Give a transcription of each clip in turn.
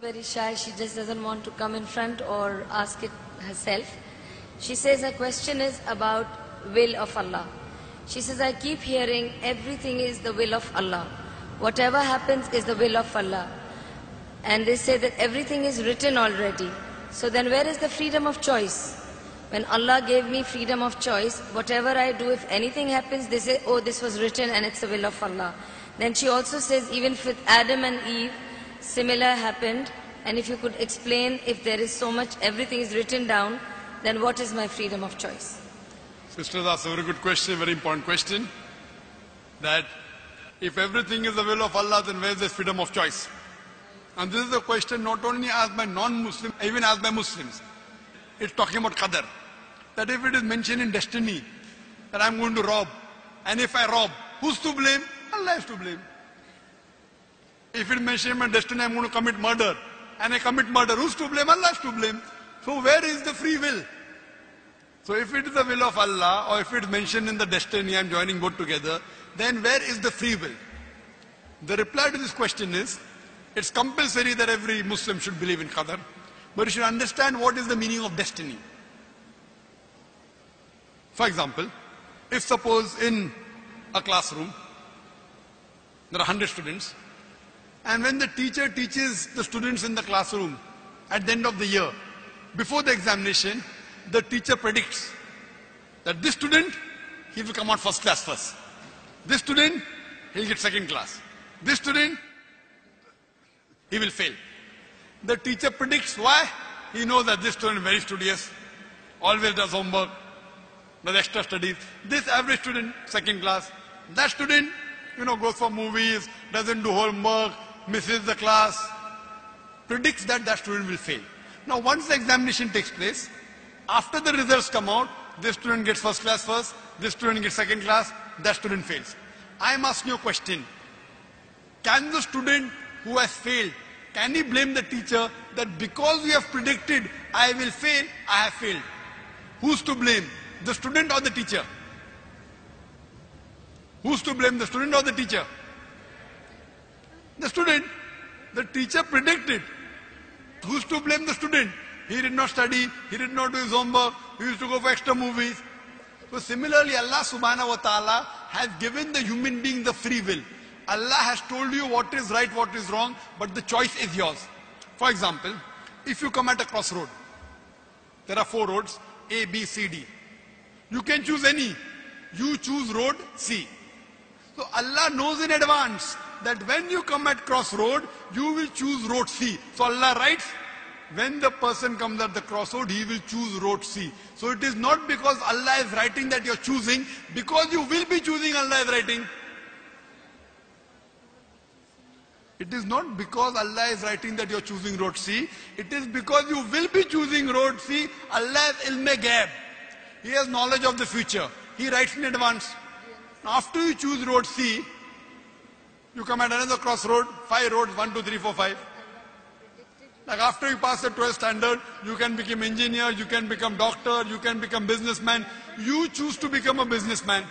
Very shy, she just doesn't want to come in front or ask it herself. She says her question is about will of Allah. She says, I keep hearing everything is the will of Allah. Whatever happens is the will of Allah. And they say that everything is written already. So then where is the freedom of choice? When Allah gave me freedom of choice, whatever I do, if anything happens, they say, oh, this was written and it's the will of Allah. Then she also says, even with Adam and Eve, similar happened, and if you could explain, if there is so much, everything is written down, then what is my freedom of choice? Sisters asked a very good question, very important question. That if everything is the will of Allah, then where is the freedom of choice? And this is a question not only asked by non-Muslims, even asked by Muslims. It's talking about qadar. That if it is mentioned in destiny, that I'm going to rob, and if I rob, who's to blame? Allah is to blame. If it mentions in my destiny, I'm going to commit murder, and I commit murder, who's to blame? Allah is to blame. So where is the free will? So if it is the will of Allah, or if it's mentioned in the destiny, I'm joining both together, then where is the free will? The reply to this question is, it's compulsory that every Muslim should believe in qadar, but you should understand what is the meaning of destiny. For example, if suppose in a classroom, there are 100 students, and when the teacher teaches the students in the classroom at the end of the year, before the examination, the teacher predicts that this student, he will come out first class first. This student, he'll get second class. This student, he will fail. The teacher predicts why? He knows that this student is very studious, always does homework, does extra studies. This average student, second class. That student, goes for movies, doesn't do homework, misses the class, predicts that that student will fail. Now once the examination takes place, after the results come out, this student gets first class first, this student gets second class, that student fails. I am asking you a question. Can the student who has failed, can he blame the teacher that because you have predicted I will fail, I have failed? Who's to blame? The student or the teacher? Who's to blame, the student or the teacher? The student. The teacher predicted. Who's to blame the student? He did not study, he did not do his homework, he used to go for extra movies. So similarly, Allah subhanahu wa ta'ala has given the human being the free will. Allah has told you what is right, what is wrong, but the choice is yours. For example, if you come at a crossroad, there are 4 roads, A, B, C, D. You can choose any. You choose road C. So Allah knows in advance that when you come at crossroad, you will choose road C. So Allah writes, when the person comes at the crossroad, he will choose road C. So it is not because Allah is writing that you are choosing, because you will be choosing, Allah is writing. It is not because Allah is writing that you are choosing road C. It is because you will be choosing road C. Allah is ilm-e-ghaib. He has knowledge of the future. He writes in advance. After you choose road C, you come at another crossroad, 5 roads, 1, 2, 3, 4, 5. Like after you pass the 12th standard, you can become engineer, you can become doctor, you can become businessman. You choose to become a businessman.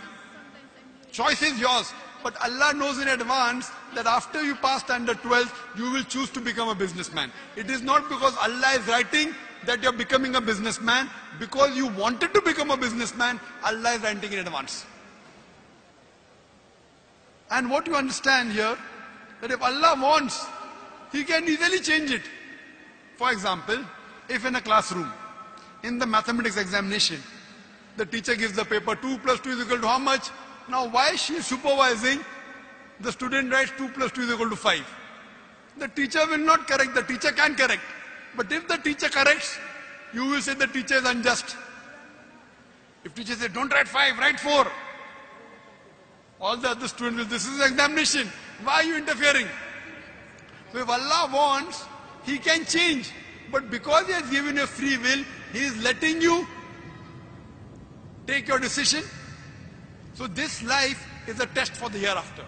Choice is yours. But Allah knows in advance that after you pass standard 12, you will choose to become a businessman. It is not because Allah is writing that you are becoming a businessman. Because you wanted to become a businessman, Allah is writing in advance. And what you understand here, that if Allah wants, He can easily change it. For example, if in a classroom, in the mathematics examination, the teacher gives the paper 2 plus 2 is equal to how much? Now why she is supervising, the student writes 2 plus 2 is equal to 5. The teacher will not correct, the teacher can correct. But if the teacher corrects, you will say the teacher is unjust. If teacher says, don't write 5, write 4. All the other students will, this is examination. Why are you interfering? So if Allah wants, He can change. But because He has given you free will, He is letting you take your decision. So this life is a test for the hereafter.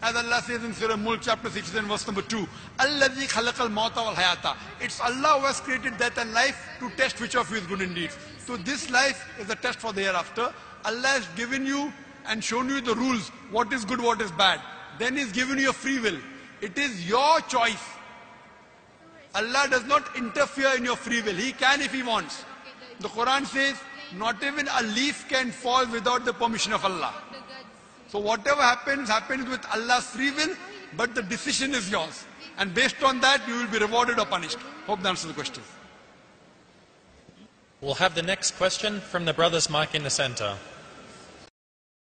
As Allah says in Surah Mulk chapter 16 verse number 2, Alladhi khalaqal mauta wal hayata. It's Allah who has created death and life to test which of you is good indeed. So this life is a test for the hereafter. Allah has given you and shown you the rules, what is good, what is bad. Then He's given you a free will. It is your choice. Allah does not interfere in your free will. He can if He wants. The Quran says, not even a leaf can fall without the permission of Allah. So whatever happens, happens with Allah's free will, but the decision is yours. And based on that, you will be rewarded or punished. Hope that answers the question. We'll have the next question from the brother's mic in the center.